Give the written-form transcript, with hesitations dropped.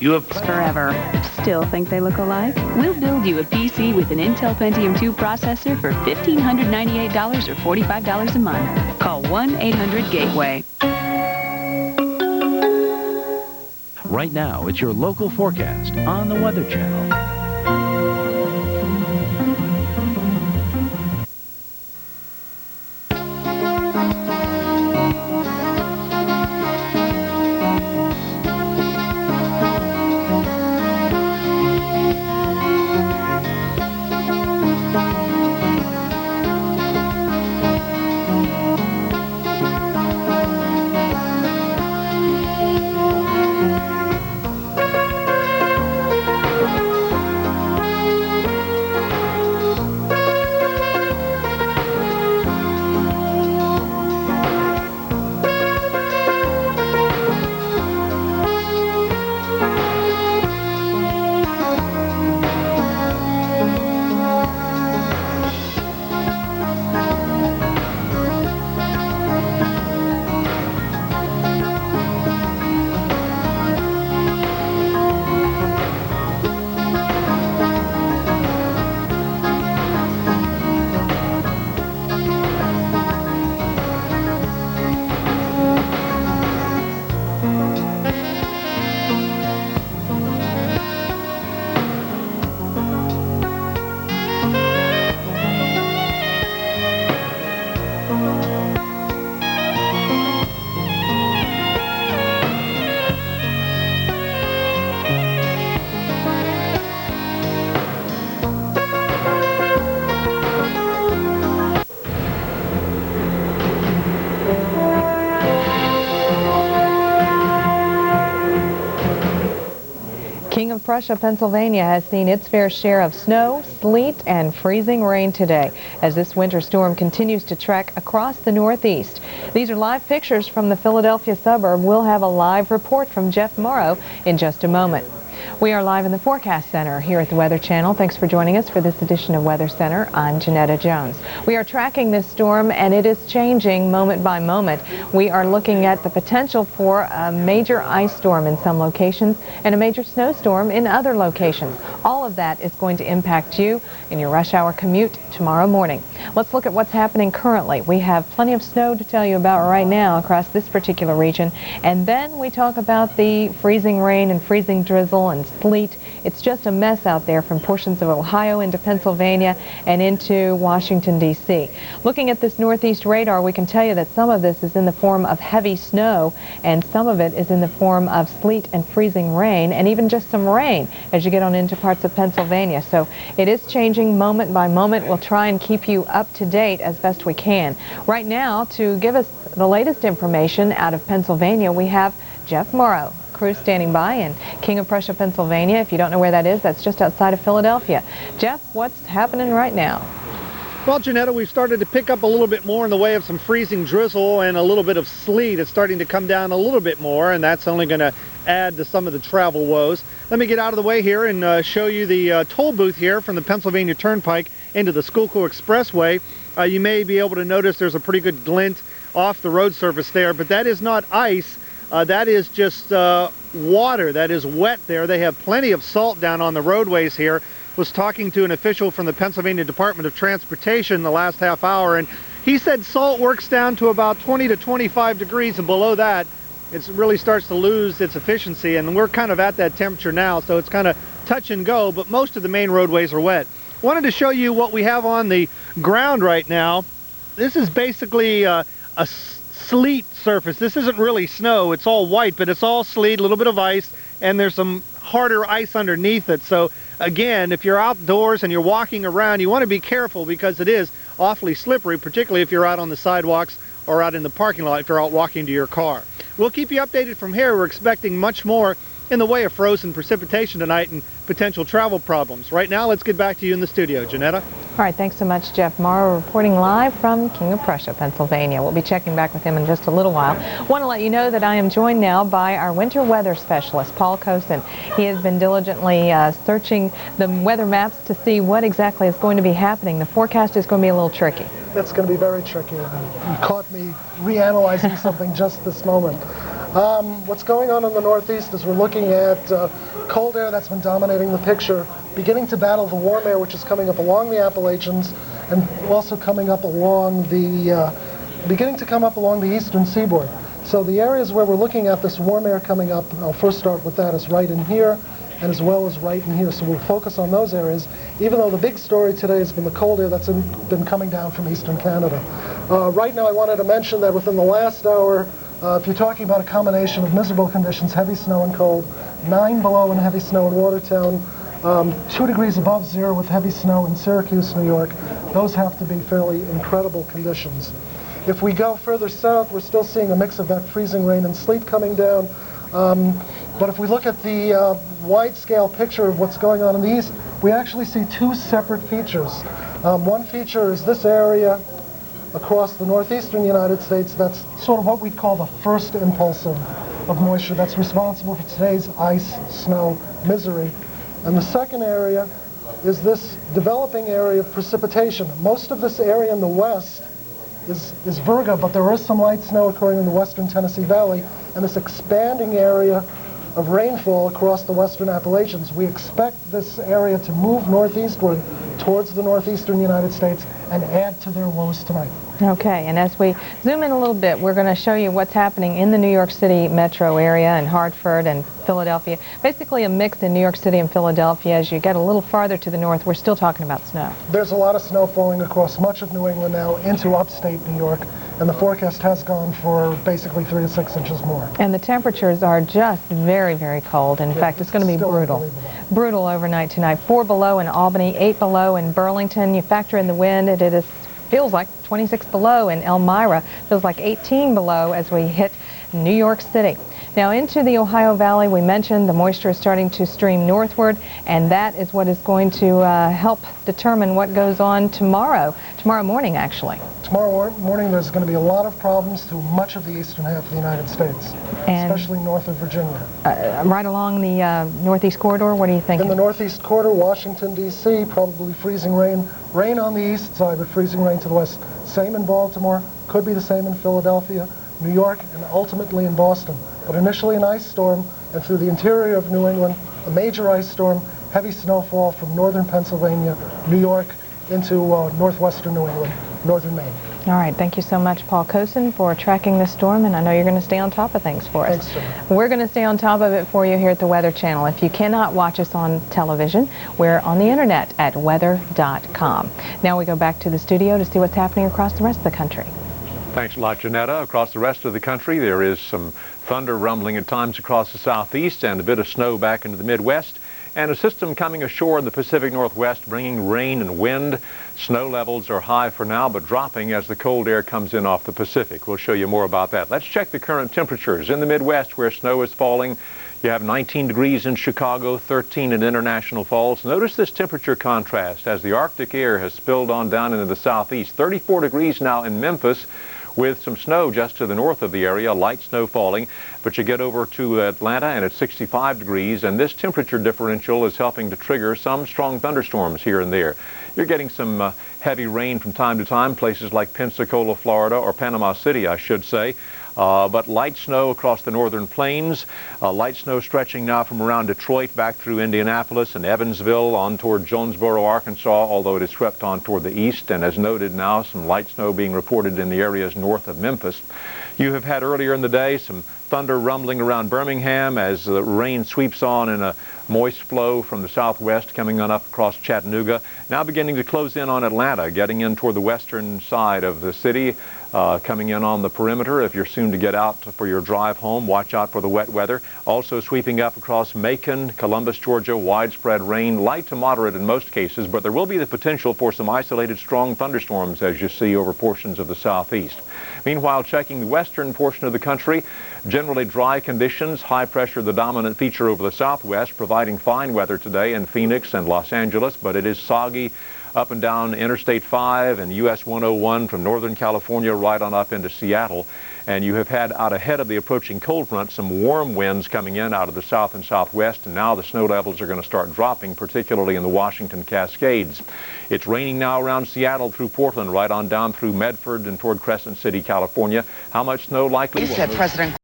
You have forever. Still think they look alike? We'll build you a PC with an Intel Pentium 2 processor for $1,598 or $45 a month. Call 1-800-GATEWAY. Right now, it's your local forecast on the Weather Channel. King of Prussia, Pennsylvania has seen its fair share of snow, sleet, and freezing rain today as this winter storm continues to trek across the Northeast. These are live pictures from the Philadelphia suburb. We'll have a live report from Jeff Morrow in just a moment. We are live in the Forecast Center here at the Weather Channel. Thanks for joining us for this edition of Weather Center. I'm Janetta Jones. We are tracking this storm, and it is changing moment by moment. We are looking at the potential for a major ice storm in some locations and a major snowstorm in other locations. All of that is going to impact you in your rush hour commute tomorrow morning. Let's look at what's happening currently. We have plenty of snow to tell you about right now across this particular region, and then we talk about the freezing rain and freezing drizzle and sleet. It's just a mess out there from portions of Ohio into Pennsylvania and into Washington, D.C. Looking at this northeast radar, we can tell you that some of this is in the form of heavy snow and some of it is in the form of sleet and freezing rain and even just some rain as you get on into parts of Pennsylvania. So it is changing moment by moment. We'll try and keep you up to date as best we can. Right now, to give us the latest information out of Pennsylvania, we have Jeff Morrow, crew standing by in King of Prussia, Pennsylvania. If you don't know where that is, that's just outside of Philadelphia. Jeff, what's happening right now? Well, Janetta, we've started to pick up a little bit more in the way of some freezing drizzle and a little bit of sleet. It's starting to come down a little bit more, and that's only going to add to some of the travel woes. Let me get out of the way here and show you the toll booth here from the Pennsylvania Turnpike into the Schuylkill Expressway. You may be able to notice there's a pretty good glint off the road surface there, but that is not ice. That is just water that is wet there. They have plenty of salt down on the roadways here. Was talking to an official from the Pennsylvania Department of Transportation the last half hour, and he said salt works down to about 20 to 25 degrees, and below that it really starts to lose its efficiency, and we're kind of at that temperature now, so it's kind of touch and go, but most of the main roadways are wet. Wanted to show you what we have on the ground right now. This is basically a sleet surface. This isn't really snow, it's all white, but it's all sleet, a little bit of ice, and there's some harder ice underneath it. So again, if you're outdoors and you're walking around, you want to be careful because it is awfully slippery, particularly if you're out on the sidewalks or out in the parking lot if you're out walking to your car. We'll keep you updated from here. We're expecting much more in the way of frozen precipitation tonight and potential travel problems. Right now, let's get back to you in the studio. Janetta? All right, thanks so much, Jeff Morrow, reporting live from King of Prussia, Pennsylvania. We'll be checking back with him in just a little while. Want to let you know that I am joined now by our winter weather specialist, Paul Kosin. He has been diligently searching the weather maps to see what exactly is going to be happening. The forecast is going to be a little tricky. It's going to be very tricky. You caught me reanalyzing something just this moment. What's going on in the Northeast is we're looking at cold air that's been dominating the picture, beginning to battle the warm air which is coming up along the Appalachians and also coming up along beginning to come up along the eastern seaboard. So the areas where we're looking at this warm air coming up, I'll first start with that, is right in here and as well as right in here. So we'll focus on those areas, even though the big story today has been the cold air that's been coming down from eastern Canada. Right now I wanted to mention that within the last hour, if you're talking about a combination of miserable conditions, heavy snow and cold, 9 below and heavy snow in Watertown, 2 degrees above zero with heavy snow in Syracuse, New York, those have to be fairly incredible conditions. If we go further south, we're still seeing a mix of that freezing rain and sleet coming down. But if we look at the wide-scale picture of what's going on in the east, we actually see two separate features. One feature is this area across the northeastern United States. That's sort of what we call the first impulse of moisture that's responsible for today's ice, snow, misery. And the second area is this developing area of precipitation. Most of this area in the west is virga, but there is some light snow occurring in the western Tennessee Valley, and this expanding area of rainfall across the western Appalachians. We expect this area to move northeastward towards the northeastern United States and add to their woes tonight. Okay, and as we zoom in a little bit, we're going to show you what's happening in the New York City metro area and Hartford and Philadelphia. Basically a mix in New York City and Philadelphia. As you get a little farther to the north, we're still talking about snow. There's a lot of snow falling across much of New England now into upstate New York, and the forecast has gone for basically 3 to 6 inches more. And the temperatures are just very, very cold. In fact, it's going to be brutal. Brutal overnight tonight. 4 below in Albany, 8 below in Burlington. You factor in the wind, it feels like 26 below in Elmira. Feels like 18 below as we hit New York City. Now into the Ohio Valley, we mentioned the moisture is starting to stream northward, and that is what is going to help determine what goes on tomorrow morning actually. Tomorrow morning there's going to be a lot of problems through much of the eastern half of the United States, and especially north of Virginia. Right along the northeast corridor, what do you think? In the northeast corridor, Washington, D.C., probably freezing rain. Rain on the east side, but freezing rain to the west. Same in Baltimore, could be the same in Philadelphia, New York, and ultimately in Boston. But initially an ice storm, and through the interior of New England, a major ice storm, heavy snowfall from northern Pennsylvania, New York, into northwestern New England, northern Maine. All right, thank you so much, Paul Kosin, for tracking this storm, and I know you're going to stay on top of things for us. Thanks, Jim. We're going to stay on top of it for you here at the Weather Channel. If you cannot watch us on television, we're on the internet at weather.com. Now we go back to the studio to see what's happening across the rest of the country. Thanks a lot, Janetta. Across the rest of the country, there is some thunder rumbling at times across the southeast and a bit of snow back into the Midwest, and a system coming ashore in the Pacific Northwest bringing rain and wind. Snow levels are high for now, but dropping as the cold air comes in off the Pacific. We'll show you more about that. Let's check the current temperatures. In the Midwest, where snow is falling, you have 19 degrees in Chicago, 13 in International Falls. Notice this temperature contrast as the Arctic air has spilled on down into the southeast. 34 degrees now in Memphis, with some snow just to the north of the area, light snow falling. But you get over to Atlanta and it's 65 degrees, and this temperature differential is helping to trigger some strong thunderstorms here and there. You're getting some heavy rain from time to time, places like Pensacola, Florida, or Panama City, I should say. But light snow across the northern plains, light snow stretching now from around Detroit back through Indianapolis and Evansville on toward Jonesboro, Arkansas, although it is swept on toward the east. And as noted now, some light snow being reported in the areas north of Memphis. You have had earlier in the day some thunder rumbling around Birmingham as the rain sweeps on in a moist flow from the southwest coming on up across Chattanooga. Now beginning to close in on Atlanta, getting in toward the western side of the city, coming in on the perimeter. If you're soon to get out for your drive home, watch out for the wet weather. Also sweeping up across Macon, Columbus, Georgia, widespread rain, light to moderate in most cases, but there will be the potential for some isolated strong thunderstorms as you see over portions of the southeast. Meanwhile, checking the western portion of the country, generally dry conditions, high pressure the dominant feature over the southwest, providing fine weather today in Phoenix and Los Angeles, but it is soggy up and down Interstate 5 and US 101 from Northern California right on up into Seattle. And you have had out ahead of the approaching cold front some warm winds coming in out of the south and southwest, and now the snow levels are going to start dropping, particularly in the Washington Cascades. It's raining now around Seattle through Portland, right on down through Medford and toward Crescent City, California. How much snow likely? He said President